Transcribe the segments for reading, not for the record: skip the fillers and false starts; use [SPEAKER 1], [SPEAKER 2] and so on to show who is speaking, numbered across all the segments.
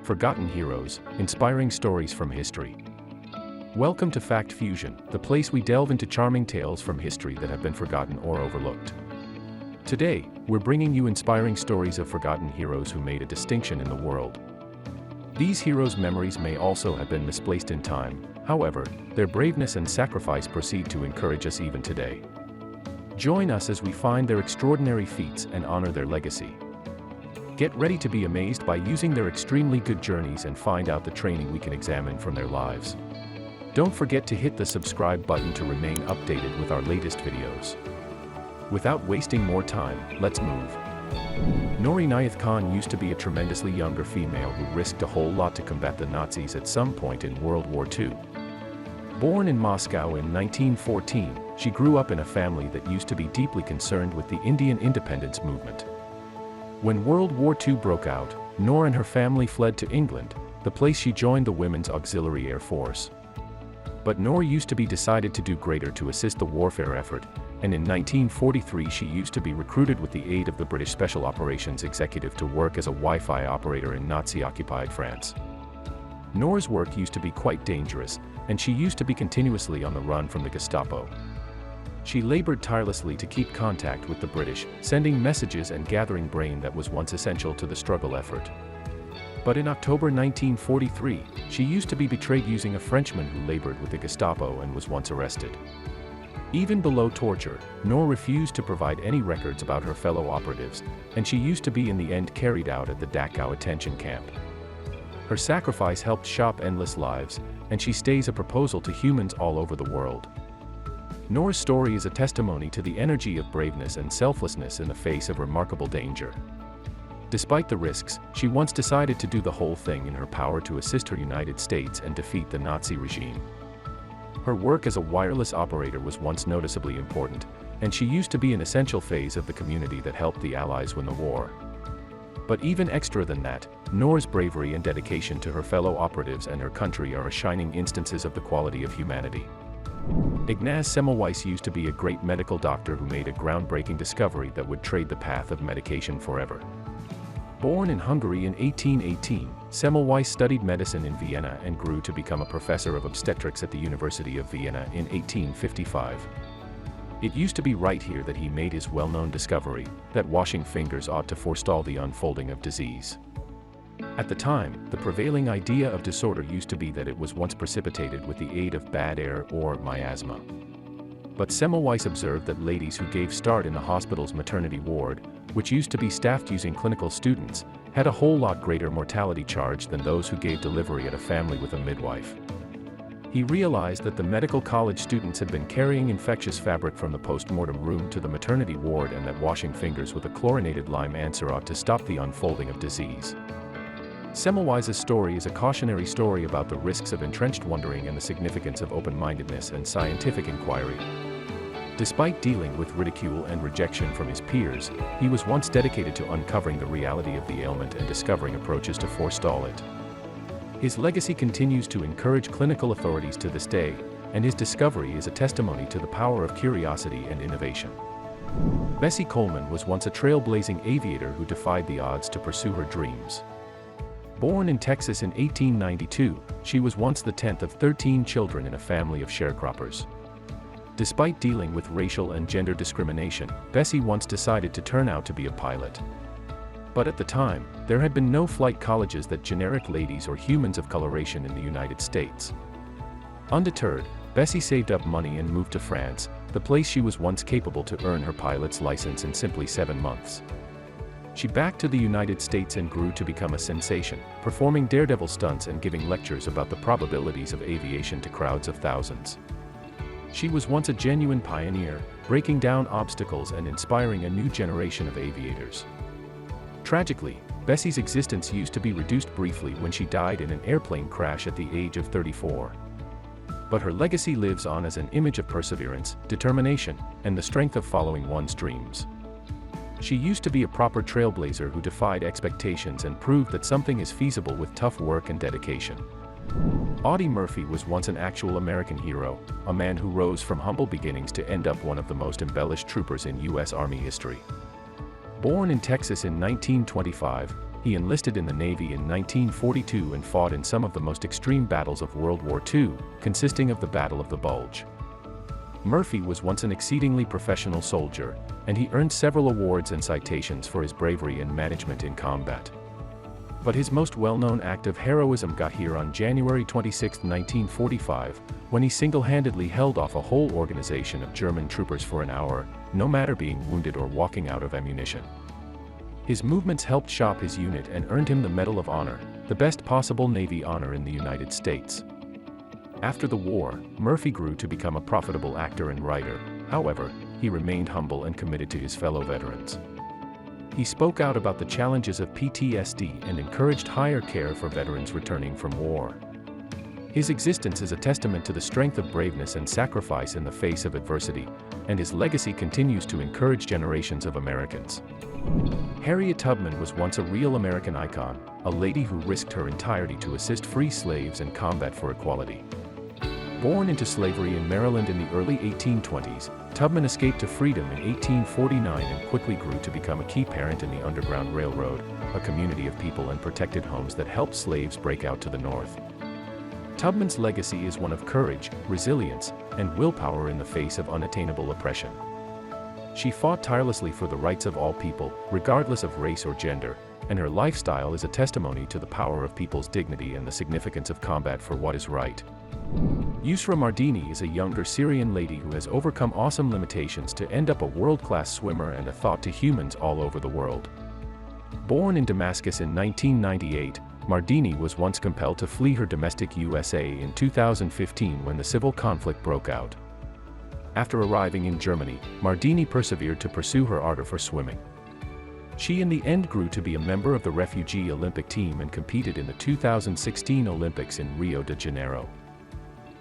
[SPEAKER 1] Forgotten Heroes, Inspiring Stories from History. Welcome to Fact Fusion, the place we delve into charming tales from history that have been forgotten or overlooked. Today, we're bringing you inspiring stories of forgotten heroes who made a distinction in the world. These heroes' memories may also have been misplaced in time, however, their braveness and sacrifice proceed to encourage us even today. Join us as we find their extraordinary feats and honor their legacy. Get ready to be amazed by using their extremely good journeys and find out the training we can examine from their lives. Don't forget to hit the subscribe button to remain updated with our latest videos. Without wasting more time, let's move. Noor Inayat Khan used to be a tremendously younger female who risked a whole lot to combat the Nazis at some point in World War II. Born in Moscow in 1914, she grew up in a family that used to be deeply concerned with the Indian independence movement. When World War II broke out, Noor and her family fled to England, the place she joined the Women's Auxiliary Air Force. But Noor used to be decided to do greater to assist the warfare effort, and in 1943 she used to be recruited with the aid of the British Special Operations Executive to work as a Wi-Fi operator in Nazi-occupied France. Noor's work used to be quite dangerous, and she used to be continuously on the run from the Gestapo. She labored tirelessly to keep contact with the British, sending messages and gathering brain that was once essential to the struggle effort. But in October 1943, she used to be betrayed using a Frenchman who labored with the Gestapo and was once arrested. Even below torture, Noor refused to provide any records about her fellow operatives, and she used to be in the end carried out at the Dachau detention camp. Her sacrifice helped shop endless lives, and she stays a proposal to humans all over the world. Noor's story is a testimony to the energy of braveness and selflessness in the face of remarkable danger. Despite the risks, she once decided to do the whole thing in her power to assist her United States and defeat the Nazi regime. Her work as a wireless operator was once noticeably important, and she used to be an essential phase of the community that helped the Allies win the war. But even extra than that, Noor's bravery and dedication to her fellow operatives and her country are shining instances of the quality of humanity. Ignaz Semmelweis used to be a great medical doctor who made a groundbreaking discovery that would trade the path of medication forever. Born in Hungary in 1818, Semmelweis studied medicine in Vienna and grew to become a professor of obstetrics at the University of Vienna in 1855. It used to be right here that he made his well-known discovery, that washing fingers ought to forestall the unfolding of disease. At the time, the prevailing idea of disorder used to be that it was once precipitated with the aid of bad air or miasma. But Semmelweis observed that ladies who gave start in the hospital's maternity ward, which used to be staffed using clinical students, had a whole lot greater mortality charge than those who gave delivery at a family with a midwife. He realized that the medical college students had been carrying infectious fabric from the post-mortem room to the maternity ward and that washing fingers with a chlorinated lime answer ought to stop the unfolding of disease. Semmelweis's story is a cautionary story about the risks of entrenched wondering and the significance of open-mindedness and scientific inquiry. Despite dealing with ridicule and rejection from his peers, he was once dedicated to uncovering the reality of the ailment and discovering approaches to forestall it. His legacy continues to encourage clinical authorities to this day, and his discovery is a testimony to the power of curiosity and innovation. Bessie Coleman was once a trailblazing aviator who defied the odds to pursue her dreams. Born in Texas in 1892, she was once the 10th of 13 children in a family of sharecroppers. Despite dealing with racial and gender discrimination, Bessie once decided to turn out to be a pilot. But at the time, there had been no flight colleges that generic ladies or humans of coloration in the United States. Undeterred, Bessie saved up money and moved to France, the place she was once capable to earn her pilot's license in simply 7 months. She backed to the United States and grew to become a sensation, performing daredevil stunts and giving lectures about the probabilities of aviation to crowds of thousands. She was once a genuine pioneer, breaking down obstacles and inspiring a new generation of aviators. Tragically, Bessie's existence used to be reduced briefly when she died in an airplane crash at the age of 34. But her legacy lives on as an image of perseverance, determination, and the strength of following one's dreams. She used to be a proper trailblazer who defied expectations and proved that something is feasible with tough work and dedication. Audie Murphy was once an actual American hero, a man who rose from humble beginnings to end up one of the most embellished troopers in U.S. Army history. Born in Texas in 1925, He enlisted in the Navy in 1942 and fought in some of the most extreme battles of World War II, consisting of the Battle of the Bulge. Murphy was once an exceedingly professional soldier, and he earned several awards and citations for his bravery and management in combat. But his most well-known act of heroism got here on January 26, 1945, when he single-handedly held off a whole organization of German troopers for an hour, no matter being wounded or walking out of ammunition. His movements helped shop his unit and earned him the Medal of Honor, the best possible Navy honor in the United States. After the war, Murphy grew to become a profitable actor and writer. However, he remained humble and committed to his fellow veterans. He spoke out about the challenges of PTSD and encouraged higher care for veterans returning from war. His existence is a testament to the strength of braveness and sacrifice in the face of adversity, and his legacy continues to encourage generations of Americans. Harriet Tubman was once a real American icon, a lady who risked her entirety to assist free slaves and combat for equality. Born into slavery in Maryland in the early 1820s, Tubman escaped to freedom in 1849 and quickly grew to become a key parent in the Underground Railroad, a community of people and protected homes that helped slaves break out to the North. Tubman's legacy is one of courage, resilience, and willpower in the face of unattainable oppression. She fought tirelessly for the rights of all people, regardless of race or gender, and her lifestyle is a testimony to the power of people's dignity and the significance of combat for what is right. Yusra Mardini is a younger Syrian lady who has overcome awesome limitations to end up a world-class swimmer and a thought to humans all over the world. Born in Damascus in 1998, Mardini was once compelled to flee her domestic USA in 2015 when the civil conflict broke out. After arriving in Germany, Mardini persevered to pursue her ardor for swimming. She in the end grew to be a member of the refugee Olympic team and competed in the 2016 Olympics in Rio de Janeiro.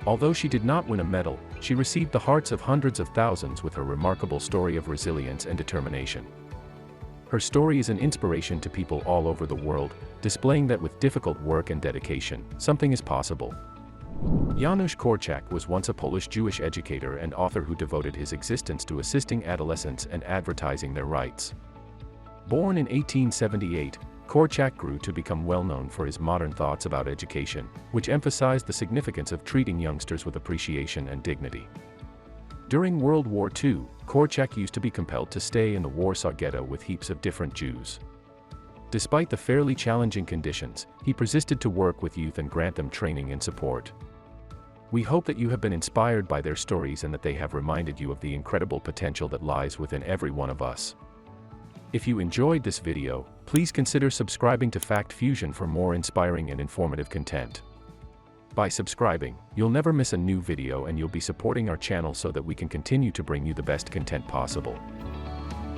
[SPEAKER 1] Although she did not win a medal, she received the hearts of hundreds of thousands with her remarkable story of resilience and determination. Her story is an inspiration to people all over the world, displaying that with difficult work and dedication, something is possible. Janusz Korczak was once a Polish Jewish educator and author who devoted his existence to assisting adolescents and advertising their rights. Born in 1878, Korczak grew to become well known for his modern thoughts about education, which emphasized the significance of treating youngsters with appreciation and dignity. During World War II, Korczak used to be compelled to stay in the Warsaw Ghetto with heaps of different Jews. Despite the fairly challenging conditions, he persisted to work with youth and grant them training and support. We hope that you have been inspired by their stories and that they have reminded you of the incredible potential that lies within every one of us. If you enjoyed this video, please consider subscribing to Fact Fusion for more inspiring and informative content. By subscribing, you'll never miss a new video and you'll be supporting our channel so that we can continue to bring you the best content possible.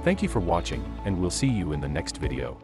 [SPEAKER 1] Thank you for watching, and we'll see you in the next video.